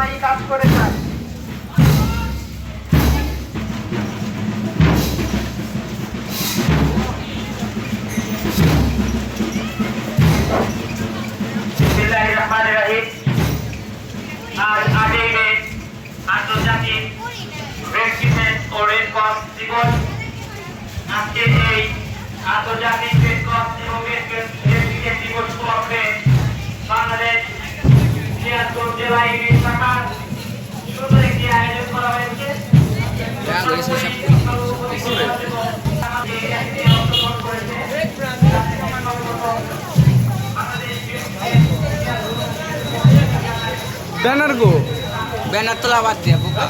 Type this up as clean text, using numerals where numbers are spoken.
সবসময়ই কাজ করে যায়। আজ 8ই মে আন্তর্জাতিক রেড ক্রিসেন্ট ও রেড ক্রস দিবস। আজকে এই আন্তর্জাতিক রেড ক্রস এবং রেড ক্রিসেন্ট দিবস উপলক্ষে বাংলাদেশ সিরাজগঞ্জ জেলা ইউনিট শাখার সুন্দর একটি আয়োজন করা হয়েছে। ব্যানার তোলা বাদ দিয়ে বোকা